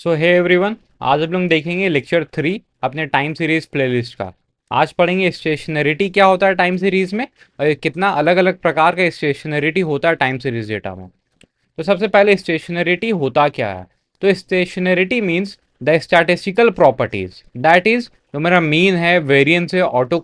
सो hey everyone, आज हम लोग देखेंगे लेक्चर 3 अपने टाइम सीरीज प्लेलिस्ट का। आज पढ़ेंगे स्टेशनरिटी क्या होता है टाइम सीरीज में और ये कितना अलग अलग प्रकार का स्टेशनरिटी होता है टाइम सीरीज डेटा में। तो सबसे पहले स्टेशनरिटी होता क्या है। तो स्टेशनरिटी means the statistical properties that is जो मेरा मीन है, वेरिएंस है, ऑटो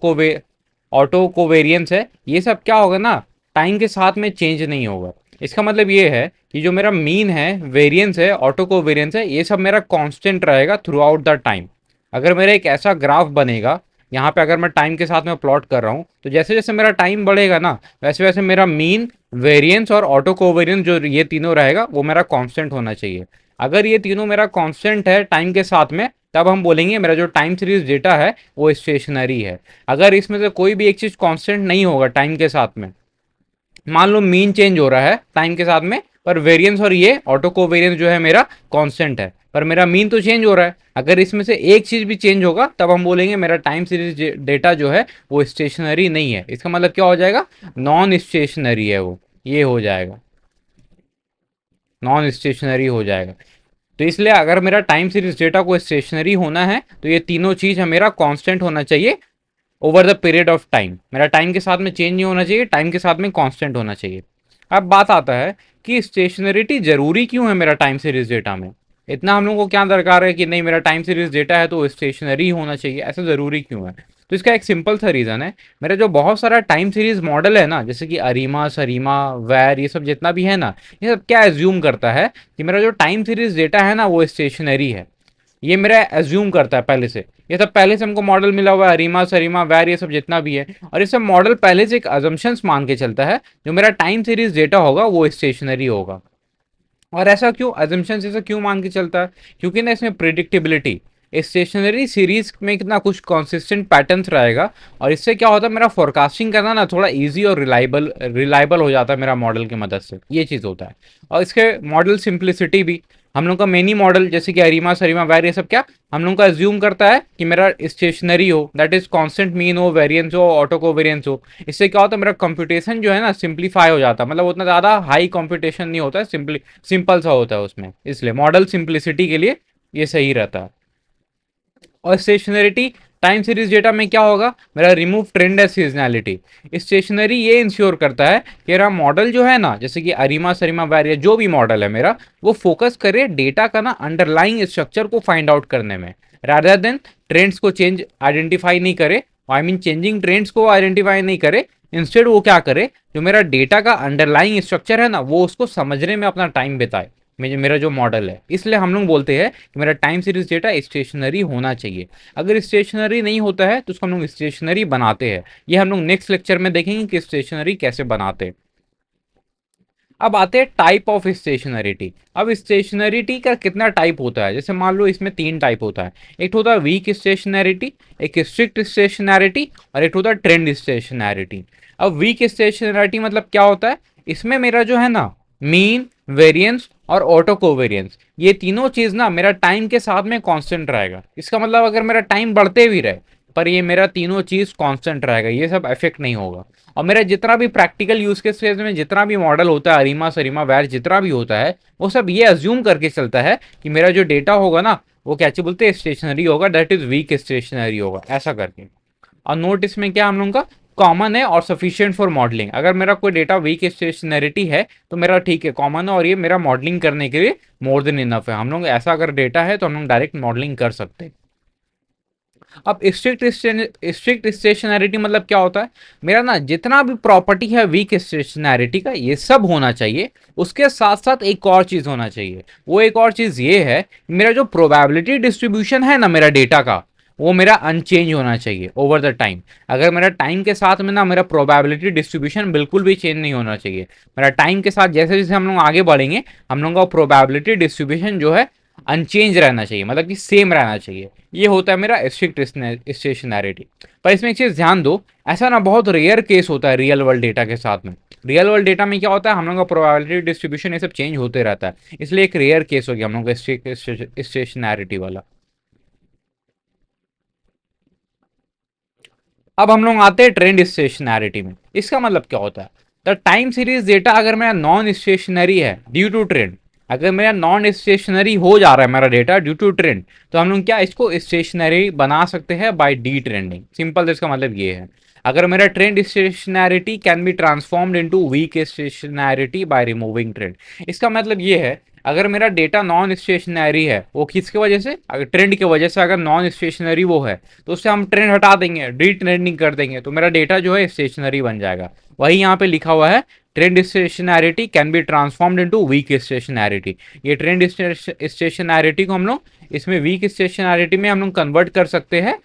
कोवेरियंस है, ये सब क्या होगा ना, टाइम के साथ में चेंज नहीं होगा। इसका मतलब ये है कि जो मेरा मीन है, वेरिएंस है, ऑटो कोवेरियंस है, ये सब मेरा कांस्टेंट रहेगा थ्रू आउट द टाइम। अगर मेरा एक ऐसा ग्राफ बनेगा, यहाँ पे अगर मैं टाइम के साथ में प्लॉट कर रहा हूँ, तो जैसे जैसे मेरा टाइम बढ़ेगा ना, वैसे वैसे मेरा मीन, वेरिएंस और ऑटो कोवेरियंस जो ये तीनों रहेगा वो मेरा कांस्टेंट होना चाहिए। अगर ये तीनों मेरा कांस्टेंट है टाइम के साथ में, तब हम बोलेंगे मेरा जो टाइम सीरीज डेटा है वो स्टेशनरी है। अगर इसमें से कोई भी एक चीज कांस्टेंट नहीं होगा टाइम के साथ में, मान लो मीन चेंज हो रहा है टाइम के साथ में, पर वेरिएंस और ये ऑटो कोवेरियंस जो है मेरा कांस्टेंट है, पर मेरा मीन तो चेंज हो रहा है। अगर इसमें से एक चीज भी चेंज होगा तब हम बोलेंगे मेरा टाइम सीरीज डेटा जो है वो स्टेशनरी नहीं है। इसका मतलब क्या हो जाएगा, नॉन स्टेशनरी है वो, ये हो जाएगा, नॉन स्टेशनरी हो जाएगा। तो इसलिए अगर मेरा टाइम सीरीज डेटा को स्टेशनरी होना है तो ये तीनों चीज मेरा कांस्टेंट होना चाहिए over the period of time. मेरा टाइम के साथ में चेंज नहीं होना चाहिए, टाइम के साथ में कांस्टेंट होना चाहिए। अब बात आता है कि स्टेशनरिटी जरूरी क्यों है मेरा टाइम सीरीज डेटा में। इतना हम लोग को क्या दरकार है कि नहीं मेरा टाइम सीरीज डेटा है तो स्टेशनरी होना चाहिए, ऐसा जरूरी क्यों है। तो इसका एक सिंपल सा रीजन है, मेरा जो बहुत सारा टाइम सीरीज मॉडल है ना, जैसे कि अरीमा, सरीमा, वैर, ये सब जितना भी है ना, ये सब क्या एज्यूम करता है कि मेरा जो टाइम सीरीज डेटा है ना वो स्टेशनरी है। ये मेरा एज्यूम करता है पहले से, ये सब पहले से हमको मॉडल मिला हुआ है, अरीमा, सरीमा, वैर, ये सब जितना भी है, और ये सब मॉडल पहले से एक अजम्पशंस मान के चलता है जो मेरा टाइम सीरीज डेटा होगा वो स्टेशनरी होगा। और ऐसा क्यों, अजम्पशंस ऐसा क्यों मान के चलता है, क्योंकि ना इसमें प्रिडिक्टेबिलिटी, स्टेशनरी सीरीज में कितना कुछ कंसिस्टेंट पैटर्न्स रहेगा, और इससे क्या होता है मेरा फोरकास्टिंग करना ना थोड़ा इजी और रिलायबल रिलायबल हो जाता है मेरा मॉडल की मदद से, ये चीज़ होता है। और इसके मॉडल सिंप्लिसिटी भी, हम लोग का मेनी मॉडल जैसे कि अरीमा, सरीमा, वैर, ये सब क्या हम लोग का अज्यूम करता है कि मेरा स्टेशनरी हो, दैट इज कांस्टेंट मीन हो, वेरिएंस हो, ऑटो कोवेरियंस हो। इससे क्या होता है मेरा कंप्यूटेशन जो है ना सिंप्लीफाई हो जाता है, मतलब उतना ज़्यादा हाई कंप्यूटेशन नहीं होता है, सिंपल सा होता है उसमें, इसलिए मॉडल सिंप्लिसिटी के लिए ये सही रहता है। और स्टेशनरिटी टाइम सीरीज डेटा में क्या होगा, मेरा रिमूव ट्रेंड है सीजनैलिटी। स्टेशनरी ये इंश्योर करता है कि मेरा मॉडल जो है ना, जैसे कि अरीमा, सरीमा, वैर, जो भी मॉडल है मेरा, वो फोकस करे डेटा का ना अंडरलाइंग स्ट्रक्चर को फाइंड आउट करने में, रादर देन ट्रेंड्स को चेंज आइडेंटिफाई नहीं करे, आई मीन चेंजिंग ट्रेंड्स को आइडेंटिफाई नहीं करे। इंस्टेड वो क्या करे, जो मेरा डेटा का अंडरलाइंग स्ट्रक्चर है ना वो उसको समझने में अपना टाइम बिताए, मेरा जो मॉडल है। इसलिए हम लोग बोलते हैं कि मेरा टाइम सीरीज डेटा स्टेशनरी होना चाहिए। अगर स्टेशनरी नहीं होता है तो उसको हम लोग स्टेशनरी बनाते हैं। ये हम लोग नेक्स्ट लेक्चर में देखेंगे कि स्टेशनरी कैसे बनाते हैं। अब आते हैं टाइप ऑफ स्टेशनरिटी। अब स्टेशनरिटी का कितना टाइप होता है, जैसे मान लो इसमें 3 टाइप होता है। एक होता है वीक स्टेशनरिटी, एक स्ट्रिक्ट स्टेशनरिटी, और एक होता है ट्रेंड स्टेशनरिटी। अब वीक स्टेशनरिटी मतलब क्या होता है, इसमें मेरा जो है ना मीन, वेरिएंस और ऑटो कोवेरियंस, ये तीनों चीज ना मेरा टाइम के साथ में कांस्टेंट रहेगा। इसका मतलब अगर मेरा टाइम बढ़ते भी रहे पर ये मेरा तीनों चीज कांस्टेंट रहेगा, ये सब इफेक्ट नहीं होगा। और मेरा जितना भी प्रैक्टिकल यूज केस में जितना भी मॉडल होता है, अरीमा, सरीमा, वैर, जितना भी होता है, वो सब ये अज्यूम करके चलता है कि मेरा जो डेटा होगा ना वो क्या बोलते हैं, स्टेशनरी होगा, दैट इज वीक स्टेशनरी होगा, ऐसा करके। और नोट इसमें क्या हम लोग का कॉमन है और सफिशिएंट फॉर मॉडलिंग। अगर मेरा कोई डेटा वीक स्टेशनरिटी है तो मेरा ठीक है, कॉमन है, और ये मेरा मॉडलिंग करने के लिए मोर देन इनफ है। हम लोग ऐसा अगर डेटा है तो हम लोग डायरेक्ट मॉडलिंग कर सकते हैं। अब स्ट्रिक्ट स्टेशनैरिटी मतलब क्या होता है, मेरा ना जितना भी प्रॉपर्टी है वीक स्टेशनैरिटी का ये सब होना चाहिए। उसके साथ साथ एक और चीज होना चाहिए, वो एक और चीज ये है, मेरा जो प्रोबेबिलिटी डिस्ट्रीब्यूशन है ना मेरा डेटा का, वो मेरा अनचेंज होना चाहिए ओवर द टाइम। अगर मेरा टाइम के साथ में ना मेरा प्रोबेबिलिटी डिस्ट्रीब्यूशन बिल्कुल भी चेंज नहीं होना चाहिए। मेरा टाइम के साथ जैसे जैसे हम लोग आगे बढ़ेंगे, हम लोग का प्रोबेबिलिटी डिस्ट्रीब्यूशन जो है अनचेंज रहना चाहिए, मतलब कि सेम रहना चाहिए। ये होता है मेरा स्ट्रिक्ट स्टेशनैरिटी। पर इसमें एक चीज ध्यान दो, ऐसा ना बहुत रेयर केस होता है रियल वर्ल्ड डेटा के साथ में। रियल वर्ल्ड डेटा में क्या होता है, हम लोग का प्रोबेबिलिटी डिस्ट्रीब्यूशन ये सब चेंज होते रहता है, इसलिए एक रेयर केस हो गया हम लोग का स्ट्रिक्ट स्टेशनैरिटी वाला। अब हम लोग आते हैं ट्रेंड स्टेशनैरिटी में। इसका मतलब क्या होता है, द टाइम सीरीज डेटा अगर मेरा नॉन स्टेशनरी है ड्यू टू ट्रेंड, अगर मेरा नॉन स्टेशनरी हो जा रहा है मेरा डेटा ड्यू टू ट्रेंड, तो हम लोग क्या इसको स्टेशनरी बना सकते हैं बाय डी ट्रेंडिंग। सिंपल, इसका मतलब ये है, अगर मेरा trend stationarity can be transformed into weak stationarity by removing trend. इसका मतलब ये है, अगर मेरा डेटा नॉन स्टेशनरी है, वो किसकी वजह से, अगर ट्रेंड की वजह से अगर नॉन स्टेशनरी वो है, तो उससे हम ट्रेंड हटा देंगे, डी ट्रेंडिंग कर देंगे, तो मेरा डेटा जो है स्टेशनरी बन जाएगा। वही यहाँ पे लिखा हुआ है, trend stationarity can be transformed into weak stationarity. ये ट्रेंड स्टेशनैरिटी को हम लोग इसमें वीक स्टेशनैरिटी में हम लोग कन्वर्ट कर सकते हैं।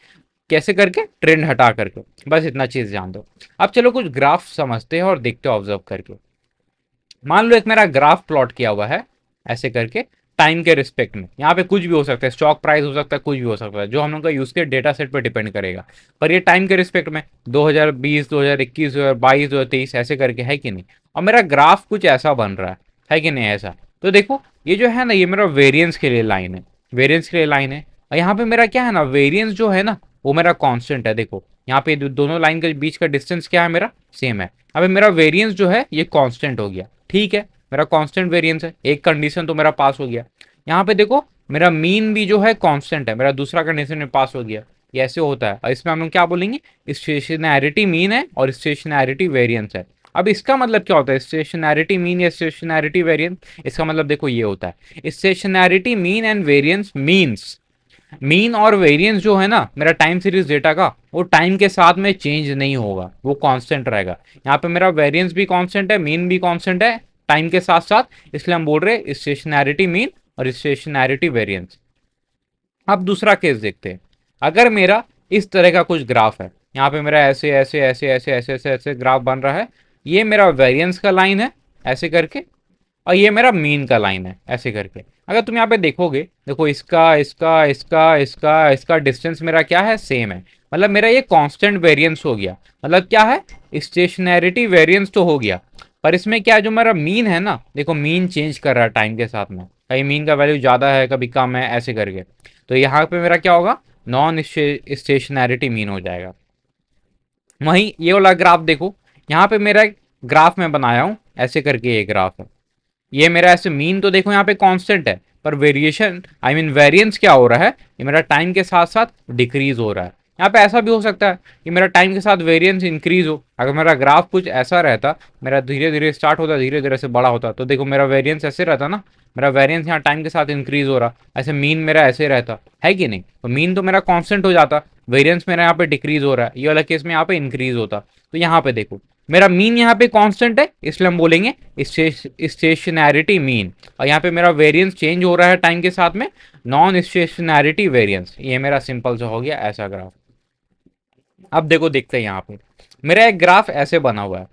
कैसे करके, ट्रेंड हटा करके। बस इतना चीज जान दो। अब चलो कुछ ग्राफ समझते हैं और देखते हैं ऑब्जर्व करके। मान लो एक मेरा ग्राफ प्लॉट किया हुआ है ऐसे करके, टाइम के रिस्पेक्ट में। यहाँ पे कुछ भी हो सकता है, स्टॉक प्राइस हो सकता है, कुछ भी हो सकता है, जो हम लोग का यूज के डेटा सेट पर डिपेंड करेगा। पर ये टाइम के रिस्पेक्ट में 2020, 2021, 2022, 2023 ऐसे करके है कि नहीं। और मेरा ग्राफ कुछ ऐसा बन रहा है कि नहीं ऐसा। तो देखो ये जो है ना, ये मेरा वेरियंस के लिए लाइन है, वेरियंस के लिए लाइन है। और यहाँ पे मेरा क्या है ना, वेरियंस जो है ना वो मेरा कांस्टेंट है। देखो यहाँ पे दोनों लाइन के बीच का डिस्टेंस क्या है, मेरा सेम है। अब मेरा वेरियंस जो है ये कांस्टेंट हो गया, ठीक है, मेरा कांस्टेंट वेरियंस है। एक कंडीशन तो मेरा पास हो गया। यहाँ पे देखो मेरा मीन भी जो है कांस्टेंट है, मेरा दूसरा कंडीशन में पास हो गया। ये ऐसे होता है। और इसमें हम लोग क्या बोलेंगे, स्टेशनैरिटी मीन है और स्टेशनैरिटी वेरियंस है। अब इसका मतलब क्या होता है, स्टेशनैरिटी मीन या स्टेशनैरिटी वेरियंस। इसका मतलब देखो ये होता है, stationarity mean and variance means, mean और वेरिएंस जो है ना मेरा टाइम सीरीज डेटा का, वो टाइम के साथ में चेंज नहीं होगा, वो कांस्टेंट रहेगा। यहाँ पे मेरा वेरिएंस भी कांस्टेंट है, मीन भी कांस्टेंट है टाइम के साथ साथ, इसलिए हम बोल रहे हैं स्टेशनैरिटी मीन और स्टेशनैरिटी वेरिएंस। अब दूसरा केस देखते हैं। अगर मेरा इस तरह का कुछ ग्राफ है, यहाँ पे मेरा ऐसे ऐसे ऐसे ऐसे ऐसे ऐसे ऐसे ग्राफ बन रहा है, ये मेरा वेरिएंस का लाइन है ऐसे करके, और ये मेरा मीन का लाइन है ऐसे करके। अगर तुम यहाँ पे देखोगे, देखो इसका इसका इसका इसका इसका डिस्टेंस मेरा क्या है, सेम है। मतलब मेरा ये कांस्टेंट वेरिएंस हो गया। मतलब क्या है, स्टेशनैरिटी वेरिएंस तो हो गया, पर इसमें क्या है, जो मेरा मीन है ना, देखो मीन चेंज कर रहा है टाइम के साथ में, कहीं मीन का वैल्यू ज़्यादा है कभी कम है ऐसे करके। तो यहाँ पे मेरा क्या होगा, नॉन स्टेशनैरिटी मीन हो जाएगा। वहीं ये वाला ग्राफ देखो, यहाँ पे मेरा एक ग्राफ मैं बनाया हूँ ऐसे करके, ये ग्राफ है। ये मेरा ऐसे मीन तो देखो यहाँ पे कांस्टेंट है, पर वेरिएशन आई मीन वेरिएंस क्या हो रहा है, ये मेरा टाइम के साथ साथ डिक्रीज हो रहा है। यहाँ पे ऐसा भी हो सकता है कि मेरा टाइम के साथ वेरिएंस इंक्रीज हो। अगर मेरा ग्राफ कुछ ऐसा रहता, मेरा धीरे धीरे स्टार्ट होता, धीरे धीरे से बड़ा होता, तो देखो मेरा वेरिएंस ऐसे रहता ना, मेरा वेरिएंस यहाँ टाइम के साथ इंक्रीज हो रहा, ऐसे मीन मेरा ऐसे रहता है कि नहीं। तो मीन तो मेरा कांस्टेंट हो जाता, वेरिएंस मेरा यहाँ पे डिक्रीज हो रहा है, ये वाला केस में यहाँ पे इंक्रीज होता। तो यहाँ पे देखो मेरा मीन यहाँ पे कांस्टेंट है, इसलिए हम बोलेंगे स्टेशनैरिटी मीन। और यहाँ पे मेरा वेरिएंस चेंज हो रहा है टाइम के साथ में, नॉन स्टेशनैरिटी वेरिएंस। ये मेरा सिंपल सा हो गया ऐसा ग्राफ। अब देखो देखते हैं, यहाँ पे मेरा एक ग्राफ ऐसे बना हुआ है,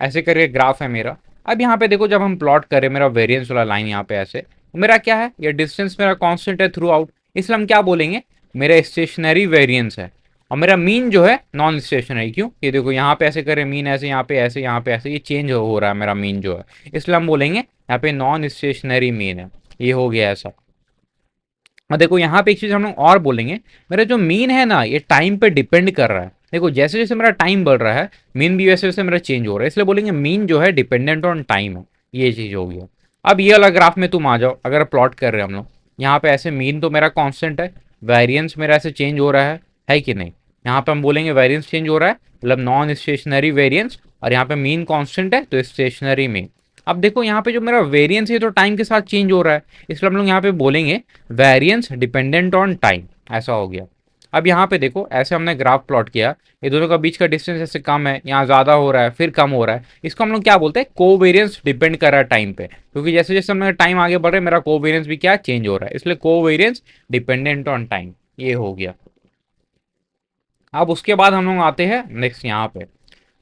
ऐसे करके ग्राफ है मेरा। अब यहाँ पे देखो, जब हम प्लॉट करें मेरा वेरिएंस वाला लाइन यहाँ पे ऐसे, तो मेरा क्या है, ये डिस्टेंस मेरा कांस्टेंट है थ्रू आउट, इसलिए हम क्या बोलेंगे, मेरा स्टेशनरी वेरिएंस है। और मेरा मीन जो है नॉन स्टेशनरी, क्यों, ये देखो यहाँ पे ऐसे करें मीन ऐसे, यहाँ पे ऐसे, यहाँ पे ऐसे, ये चेंज हो रहा है मेरा मीन जो है, इसलिए हम बोलेंगे यहाँ पे नॉन स्टेशनरी मीन है। ये हो गया ऐसा। और देखो यहाँ पे एक चीज हम लोग और बोलेंगे, मेरा जो मीन है ना ये टाइम पे डिपेंड कर रहा है। देखो जैसे जैसे मेरा टाइम बढ़ रहा है, मीन भी वैसे वैसे मेरा चेंज हो रहा है, इसलिए बोलेंगे मीन जो है डिपेंडेंट ऑन टाइम है। ये चीज हो गया। अब ये वाला ग्राफ में तुम आ जाओ, अगर प्लॉट कर रहे हैं हम लोग, यहाँ पे ऐसे मीन तो मेरा कांस्टेंट है, वेरिएंस मेरा ऐसे चेंज हो रहा है कि नहीं। यहाँ पे हम बोलेंगे वेरिएंस चेंज हो रहा है, मतलब नॉन स्टेशनरी वेरिएंस। और यहाँ पे मीन कांस्टेंट है तो स्टेशनरी मीन। अब देखो यहाँ पे जो मेरा वेरिएंस है तो टाइम के साथ चेंज हो रहा है, इसलिए हम लोग यहाँ पे बोलेंगे वेरिएंस डिपेंडेंट ऑन टाइम। ऐसा हो गया। अब यहाँ पे देखो ऐसे हमने ग्राफ प्लॉट किया, ये दोनों का बीच का डिस्टेंस ऐसे कम है, यहाँ ज़्यादा हो रहा है फिर कम हो रहा है, इसको हम लोग क्या बोलते हैं, कोवेरियंस डिपेंड कर रहा है टाइम पे। क्योंकि जैसे जैसे हमने टाइम आगे बढ़ रहा है, मेरा कोवेरियंस भी क्या चेंज हो रहा है, इसलिए कोवेरियंस डिपेंडेंट ऑन टाइम। ये हो गया। अब उसके बाद हम लोग आते हैं नेक्स्ट यहाँ पे।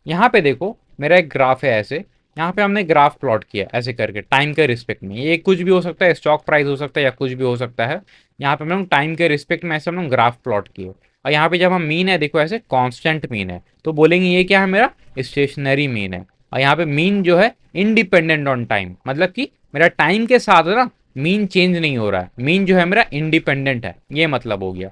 यहाँ पे देखो मेरा एक ग्राफ है ऐसे, यहाँ पे हमने ग्राफ प्लॉट किया ऐसे करके टाइम के रिस्पेक्ट में। ये कुछ भी हो सकता है, स्टॉक प्राइस हो सकता है या कुछ भी हो सकता है। यहाँ पे हम लोग टाइम के रिस्पेक्ट में ऐसे हम लोग ग्राफ प्लॉट किए। और यहाँ पे जब हम मीन है, देखो ऐसे कांस्टेंट मीन है, तो बोलेंगे ये क्या है, मेरा स्टेशनरी मीन है। और यहाँ पे मीन जो है इंडिपेंडेंट ऑन टाइम, मतलब कि मेरा टाइम के साथ ना मीन चेंज नहीं हो रहा है, मीन जो है मेरा इंडिपेंडेंट है, ये मतलब हो गया।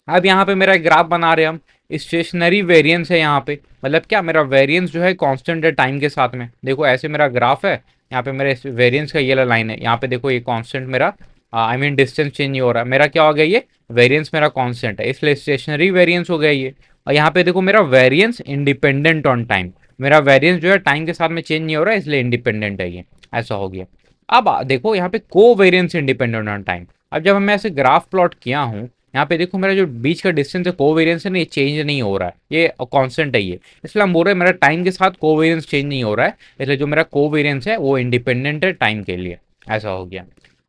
अब यहाँ पे मेरा एक ग्राफ बना रहे हम, स्टेशनरी वेरिएंस है यहाँ पे, मतलब क्या, मेरा वेरिएंस जो है कांस्टेंट है टाइम के साथ में। देखो ऐसे मेरा ग्राफ है, यहाँ पे मेरे वेरिएंस का ये वाला लाइन है, यहाँ पे देखो ये कांस्टेंट मेरा, आई मीन डिस्टेंस चेंज नहीं हो रहा, मेरा क्या हो गया, ये वेरिएंस मेरा कांस्टेंट है, इसलिए स्टेशनरी वेरिएंस हो गया ये। और यहाँ पे देखो मेरा वेरिएंस इंडिपेंडेंट ऑन टाइम, मेरा वेरिएंस जो है टाइम के साथ में चेंज नहीं हो रहा है, इसलिए इंडिपेंडेंट है ये, ऐसा हो गया। अब देखो यहाँ पे को वेरिएंस इंडिपेंडेंट ऑन टाइम। अब जब मैं ऐसे ग्राफ प्लॉट किया हूँ, यहाँ पे देखो मेरा जो बीच का डिस्टेंस है कोवेरिएंस है ना, ये चेंज नहीं हो रहा है, ये कांस्टेंट है ये, इसलिए हम बोल रहे हैं मेरा टाइम के साथ कोवेरिएंस चेंज नहीं हो रहा है, इसलिए जो मेरा कोवेरिएंस है वो इंडिपेंडेंट है टाइम के लिए, ऐसा हो गया।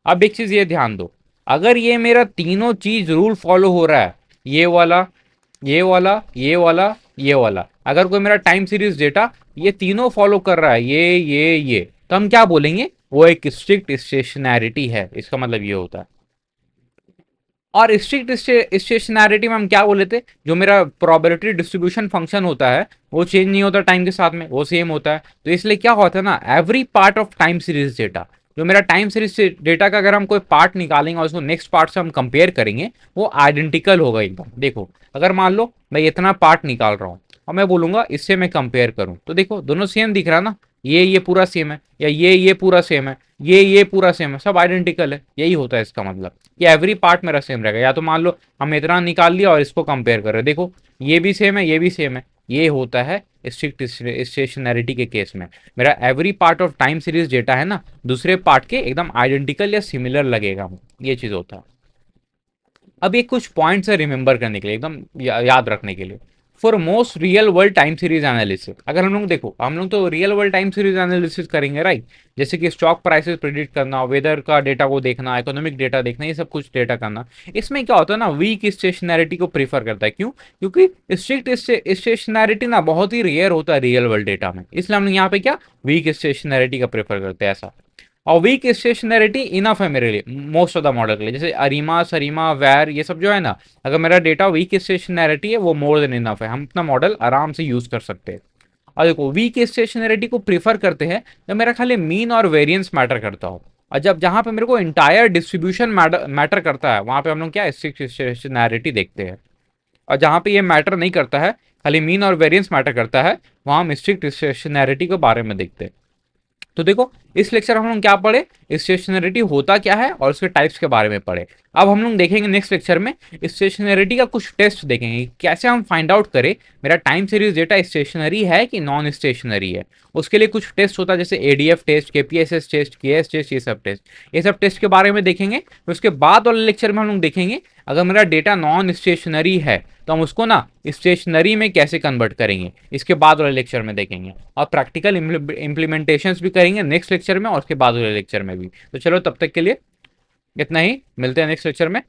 अब एक चीज ये ध्यान दो, अगर ये मेरा तीनों चीज रूल फॉलो हो रहा है, ये वाला, ये वाला, ये वाला, ये वाला, अगर कोई मेरा टाइम सीरीज डेटा ये तीनों फॉलो कर रहा है, ये, तो हम क्या बोलेंगे, वो एक स्ट्रिक्ट स्टेशनैरिटी है, इसका मतलब ये होता है। और स्ट्रिक्ट स्टेशनैरिटी में हम क्या बोले थे, जो मेरा प्रोबेबिलिटी डिस्ट्रीब्यूशन फंक्शन होता है वो चेंज नहीं होता टाइम के साथ में, वो सेम होता है। तो इसलिए क्या होता है ना, every part of time series data, जो मेरा टाइम सीरीज डेटा का अगर हम कोई पार्ट निकालेंगे और उसको नेक्स्ट पार्ट से हम कंपेयर करेंगे, वो आइडेंटिकल होगा एकदम। देखो अगर मान लो मैं इतना पार्ट निकाल रहा हूँ और मैं बोलूंगा इससे मैं कंपेयर करूँ, तो देखो दोनों सेम दिख रहा ना, ये पूरा सेम है, या ये पूरा सेम है, ये पूरा सेम है, सब आइडेंटिकल है, यही होता है इसका मतलब कि एवरी पार्ट मेरा सेम रहेगा। या तो मान लो हम इतना निकाल लिया और इसको कंपेयर कर रहे हैं, देखो ये भी सेम है, ये भी सेम है, ये होता है स्ट्रिक्ट स्टेशनैरिटी के केस में। मेरा every part of time series data है ना, दूसरे पार्ट के एकदम आइडेंटिकल या सिमिलर लगेगा, ये चीज होता है। अब ये कुछ पॉइंट्स है रिमेंबर करने के लिए, एकदम याद रखने के लिए। For most real world time series analysis, अगर हम लोग देखो, हम लोग तो real world time series analysis करेंगे राइट, जैसे कि स्टॉक प्राइसेस प्रिडिक्ट करना, वेदर का डेटा को देखना, इकोनॉमिक डेटा देखना, ये सब कुछ डेटा करना। इसमें क्या होता है ना, वीक स्टेशनैरिटी को प्रीफर करता है, क्यों, क्योंकि स्ट्रिक्ट स्टेशनैरिटी ना बहुत ही रेयर होता है रियल वर्ल्ड डेटा में, इसलिए हम यहाँ पे क्या वीक स्टेशनैरिटी का प्रेफर करते हैं ऐसा। और वीक स्टेशनैरिटी इनफ है मेरे लिए मोस्ट ऑफ द मॉडल के लिए, जैसे अरीमा, सरीमा, वैर, ये सब जो है ना, अगर मेरा डेटा वीक स्टेशनैरिटी है वो मोर देन इनफ है, हम अपना मॉडल आराम से यूज कर सकते हैं। और देखो वीक स्टेशनैरिटी को प्रीफर करते हैं जब मेरा खाली मीन और वेरिएंस मैटर करता हो, और जब जहां पे मेरे को इंटायर डिस्ट्रीब्यूशन मैटर करता है, वहां पे हम लोग क्या स्ट्रिक्ट स्टेशनैरिटी देखते हैं। और जहां पे ये मैटर नहीं करता है, खाली मीन और वेरिएंस मैटर करता है, वहां हम स्ट्रिक्ट स्टेशनैरिटी के बारे में देखते हैं। तो देखो इस लेक्चर हम लोग क्या पढ़े, स्टेशनरिटी होता क्या है और उसके टाइप्स के बारे में पढ़े। अब हम लोग देखेंगे नेक्स्ट लेक्चर में स्टेशनरिटी का कुछ टेस्ट देखेंगे, कैसे हम फाइंड आउट करें मेरा टाइम सीरीज डेटा स्टेशनरी है कि नॉन स्टेशनरी है। उसके लिए कुछ टेस्ट होता है, जैसे ADF test, KPSS test, KS test, ये सब टेस्ट के बारे में देखेंगे। फिर उसके बाद वाले लेक्चर में हम लोग देखेंगे अगर मेरा डेटा नॉन स्टेशनरी है तो हम उसको ना स्टेशनरी में कैसे कन्वर्ट करेंगे, इसके बाद वाले लेक्चर में देखेंगे। और प्रैक्टिकल इम्प्लीमेंटेशंस भी करेंगे नेक्स्ट लेक्चर में और उसके बाद वाले लेक्चर में भी। तो चलो तब तक के लिए इतना ही, मिलते हैं नेक्स्ट लेक्चर में।